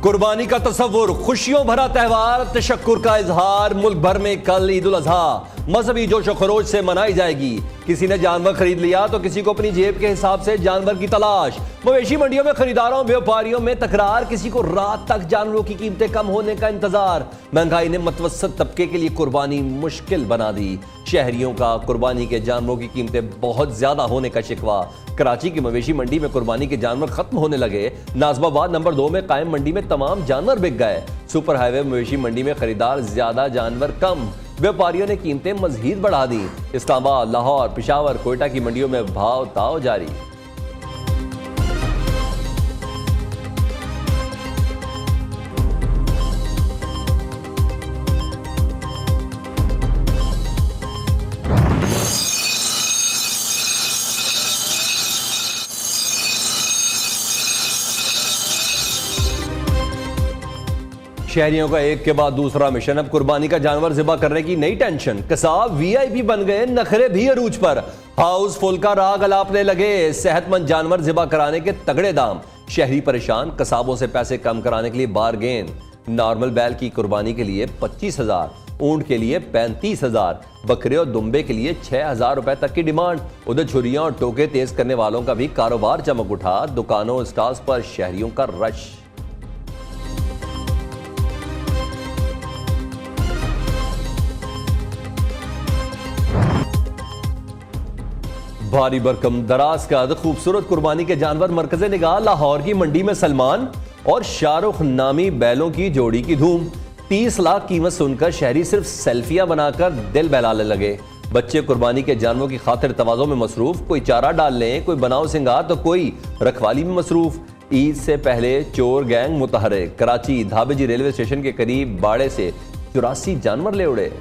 कुर्बानी का तस्वुर, खुशियों भरा त्यौहार, तशक्कुर का इजहार। मुल्क भर में कल ईद उल अजहा मजहबी जोश व खरोश से मनाई जाएगी। किसी ने जानवर खरीद लिया तो किसी को अपनी जेब के हिसाब से जानवर की तलाश। मवेशी मंडियों में खरीदारों व्यापारियों में तकरार, किसी को रात तक जानवरों की कीमतें कम होने का इंतजार। महंगाई ने मतवसत तबके के लिए कुर्बानी मुश्किल बना दी। शहरियों का कुर्बानी के जानवरों की कीमतें बहुत ज्यादा होने का शिकवा। कराची की मवेशी मंडी में कुर्बानी के जानवर खत्म होने लगे। नाजमाबाद नंबर 2 में कायम मंडी में तमाम जानवर बिक गए। सुपर हाईवे मवेशी मंडी में खरीदार ज्यादा जानवर कम। व्यापारियों ने कीमतें मजीद बढ़ा दी। इस्लामाबाद, लाहौर, पेशावर, कोयटा की मंडियों में भाव ताव जारी। शहरियों का एक के बाद दूसरा मिशन। अब कुर्बानी का जानवर ज़िबा करने की नई टेंशन। कसाब वीआईपी बन गए, नखरे भी अरूज पर। हाउस फुल का राग अलापने लगे। सेहतमंद जानवर ज़िबा कराने के तगड़े दाम। शहरी परेशान, कसाबों से पैसे कम कराने के लिए बारगेन। नॉर्मल बैल की कुर्बानी के लिए 25,000, ऊंट के लिए 35,000, बकरे और दुम्बे के लिए 6,000 रुपए तक की डिमांड। उधर छुरियां और टोके तेज करने वालों का भी कारोबार चमक उठा। दुकानों स्टॉल्स पर शहरियों का रश। भारी भरकम दराज का खूबसूरत कुर्बानी के जानवर मरकज़े निगाह। लाहौर की मंडी में सलमान और शाहरुख नामी बैलों की जोड़ी की धूम। 30 लाख कीमत सुनकर शहरी सिर्फ सेल्फियां बनाकर दिल बहलाने लगे। बच्चे कुर्बानी के जानवरों की खातिर तवाज़ों में मसरूफ। कोई चारा डाल लें, कोई बनाओ सिंगार तो कोई रखवाली में मसरूफ। ईद से पहले चोर गैंग मुतहर्रिक। कराची धाबेजी रेलवे स्टेशन के करीब बाड़े से 84 जानवर ले उड़े।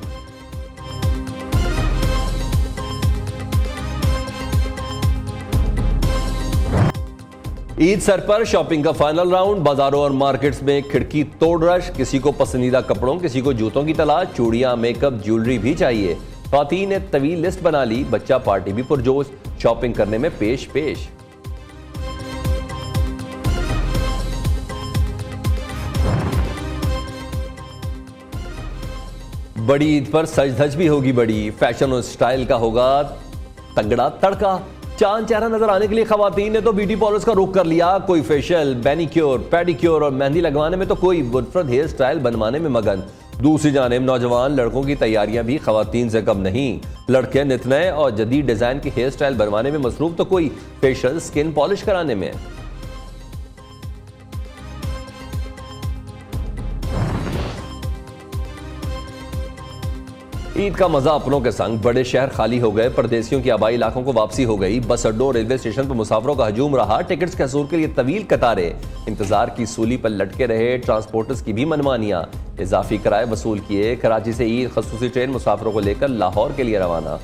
ईद सर पर शॉपिंग का फाइनल राउंड। बाजारों और मार्केट्स में खिड़की तोड़ रश। किसी को पसंदीदा कपड़ों, किसी को जूतों की तलाश। चूड़ियां, मेकअप, ज्वेलरी भी चाहिए। ख्वातीन ने तवील लिस्ट बना ली। बच्चा पार्टी भी पुरजोश, शॉपिंग करने में पेश पेश। बड़ी ईद पर सज धज भी होगी बड़ी। फैशन और स्टाइल का होगा तगड़ा तड़का। चांद चेहरा नजर आने के लिए खवातीन ने तो ब्यूटी पार्लर्स का रुख कर लिया। कोई फेशियल, मैनिक्योर, पेडिक्योर और मेहंदी लगवाने में तो कोई वुडफर्ड हेयर स्टाइल बनवाने में मगन। दूसरी जानिब नौजवान लड़कों की तैयारियां भी खवातीन से कम नहीं। लड़के नित नए और जदीद डिजाइन की हेयर स्टाइल बनवाने में मसरूफ तो कोई फेशियल, स्किन पॉलिश कराने में। ईद का मजा अपनों के संग। बड़े शहर खाली हो गए। परदेसियों की आबाई इलाकों को वापसी हो गई। बस अड्डों, रेलवे स्टेशन पर मुसाफरों का हजूम रहा। टिकट्स के हसूल के लिए तवील कतारें। इंतजार की सूली पर लटके रहे ट्रांसपोर्टर्स की भी मनमानियां। इजाफी किराए वसूल किए। कराची से ईद खसूसी ट्रेन मुसाफरों को लेकर लाहौर के लिए रवाना।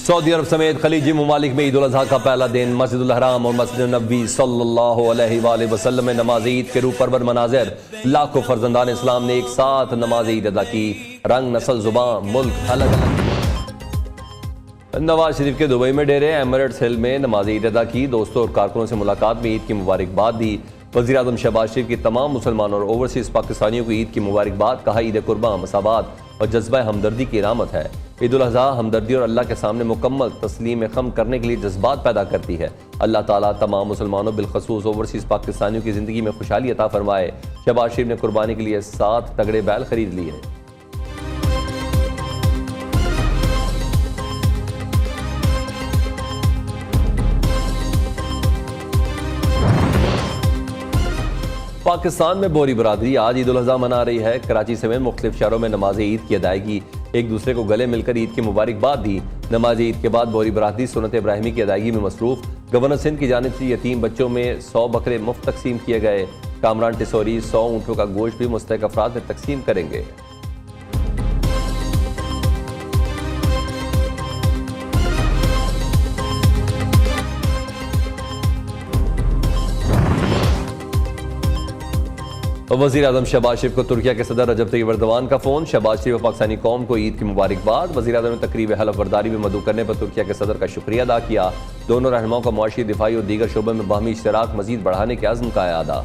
सऊदी अरब समेत खलीजी ममालिक में ईद उल अजहा का पहला दिन। मस्जिदुल हराम और मस्जिद नबी सल्लल्लाहु अलैहि वसल्लम में नमाज ईद के रूप परवर मनाजिर। लाखों फर्जंदान इस्लाम ने एक साथ नमाज ईद अदा की। रंग, नस्ल, जुबान, मुल्क अलग अलग। नवाज शरीफ के दुबई में डेरे। एमिरेट्स हिल में नमाज ईद अदा की। दोस्तों और कारकुनों से मुलाकात में ईद की मुबारकबाद दी। वज़ीर आज़म शहबाज शरीफ की तमाम मुसलमान और ओवरसीज पाकिस्तानियों को ईद की मुबारकबाद। कहा, ईद कुर्बां मसाबात और जज्बा हमदर्दी की इलामत है। ईद उल अज़हा हमदर्दी और अल्लाह के सामने मुकम्मल तस्लीम खम करने के लिए जज्बात पैदा करती है। अल्लाह ताला तमाम मुसलमानों बिलखसूस ओवरसीज पाकिस्तानियों की ज़िंदगी में खुशहाली अता फरमाए। शहबाज शरीफ ने कुर्बानी के लिए 7 तगड़े बैल खरीद लिए। पाकिस्तान में बोरी बरादरी आज ईद उल अज़हा मना रही है। कराची समेत मुख्तलिफ शहरों में नमाज ईद की अदायगी। एक दूसरे को गले मिलकर ईद की मुबारकबाद दी। नमाज ईद के बाद बोरी बरादरी सुन्नत इब्राहिमी की अदायगी में मसरूफ। गवर्नर सिंध की जानिब से यतीम बच्चों में 100 बकरे मुफ्त तकसीम किए गए। कामरान टिसोरी 100 ऊँटों का गोश्त भी मुस्तहिक अफराद में तकसीम करेंगे। वज़ीर आज़म शहबाज शरीफ को तुर्किया के सदर रजब तैयब एर्दोगान का फ़ोन। शहबाज शरीफ और पाकिस्तानी कौम को ईद की मुबारकबाद। वज़ीर आज़म ने तकरीब हलफ बर्दारी में मदऊ करने पर तुर्किया के सदर का शुक्रिया अदा किया। दोनों रहनुमाओं का मुआशी, दिफाई और दीगर शोबों में बाहमी इश्तराक मज़ीद बढ़ाने के अज़्म का अदा।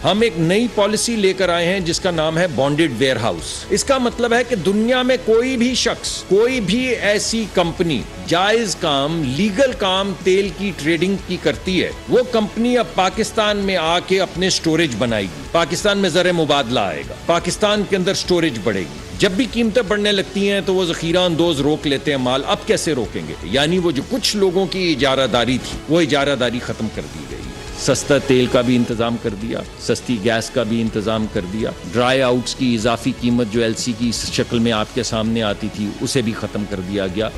हम एक नई पॉलिसी लेकर आए हैं जिसका नाम है बॉन्डेड वेयरहाउस। इसका मतलब है कि दुनिया में कोई भी शख्स, कोई भी ऐसी कंपनी जायज काम, लीगल काम तेल की ट्रेडिंग की करती है, वो कंपनी अब पाकिस्तान में आके अपने स्टोरेज बनाएगी, पाकिस्तान में ज़र मुबादला आएगा, पाकिस्तान के अंदर स्टोरेज बढ़ेगी। जब भी कीमतें बढ़ने लगती हैं तो वो ज़ख़ीरा अंदोज रोक लेते हैं माल। अब कैसे रोकेंगे? यानी वो जो कुछ लोगों की इजारादारी थी, वो इजारादारी खत्म कर दी गई। सस्ता तेल का भी इंतजाम कर दिया, सस्ती गैस का भी इंतजाम कर दिया। ड्राई आउट्स की इजाफी कीमत जो एलसी की शक्ल में आपके सामने आती थी, उसे भी खत्म कर दिया गया।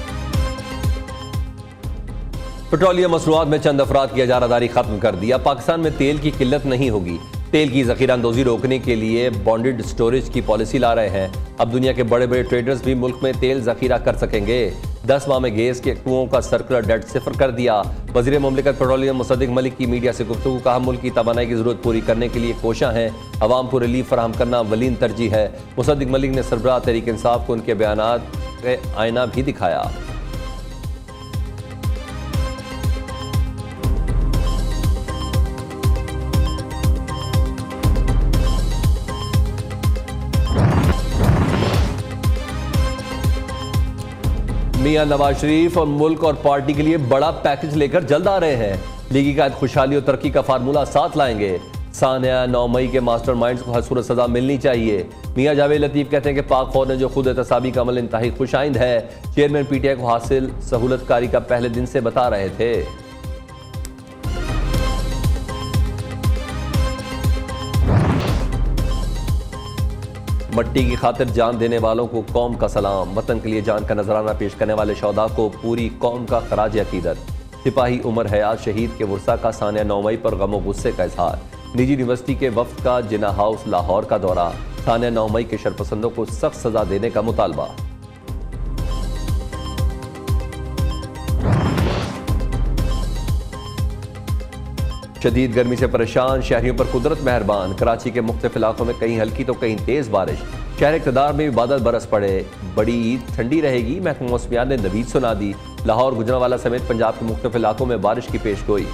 पेट्रोलियम मसनूआत में चंद अफराद की इजारादारी खत्म कर दिया। पाकिस्तान में तेल की किल्लत नहीं होगी। तेल की ज़ख़ीरा अंदोज़ी रोकने के लिए बॉन्डेड स्टोरेज की पॉलिसी ला रहे हैं। अब दुनिया के बड़े बड़े ट्रेडर्स भी मुल्क में तेल ज़ख़ीरा कर सकेंगे। 10 माह में गैस के कुओं का सर्कुलर डेट सिफर कर दिया। वज़ीर मुमलिकत पेट्रोलियम मुसद्दिक मलिक की मीडिया से गुफ्तगू। कहा, मुल्क की तवानाई की ज़रूरत पूरी करने के लिए कोशां हैं, अवाम को रिलीफ फराहम करना अव्वलीन तरजीह है। मुसद्दिक मलिक ने सरबराह तहरीक इंसाफ को उनके बयानात का आईना भी दिखाया। मियां नवाज शरीफ और मुल्क और पार्टी के लिए बड़ा पैकेज लेकर जल्द आ रहे हैं। लीगी कायद खुशहाली और तरक्की का फार्मूला साथ लाएंगे। सानिया 9 मई के मास्टरमाइंड्स को हर सूरत सजा मिलनी चाहिए। मियां जावेद लतीफ कहते हैं कि पाक फौज ने जो खुद एहतसाबी का अमल इंतहाई खुशाइंद है। चेयरमैन पीटीआई को हासिल सहूलतकारी का पहले दिन से बता रहे थे। मट्टी की खातिर जान देने वालों को कौम का सलाम। वतन के लिए जान का नजराना पेश करने वाले शौदा को पूरी कौम का खराज अकीदत। सिपाही उमर हयात शहीद के वर्सा का सानिया 9 मई पर गम और गुस्से का इजहार। निजी यूनिवर्सिटी के वफ्द का जिना हाउस लाहौर का दौरा। सानिया 9 मई के शरपसंदों को सख्त सजा देने का मुतालबा। शदीद गर्मी से परेशान शहरियों पर कुदरत मेहरबान। कराची के मुख्तलिफ इलाकों में कहीं हल्की तो कहीं तेज बारिश। शहर इक़्तिदार में भी बादल बरस पड़े। बड़ी ईद ठंडी रहेगी, महकमा मौसमियात ने नवीद सुना दी। लाहौर, गुजरांवाला समेत पंजाब के मुख्तलिफ इलाकों में बारिश की पेशगोई।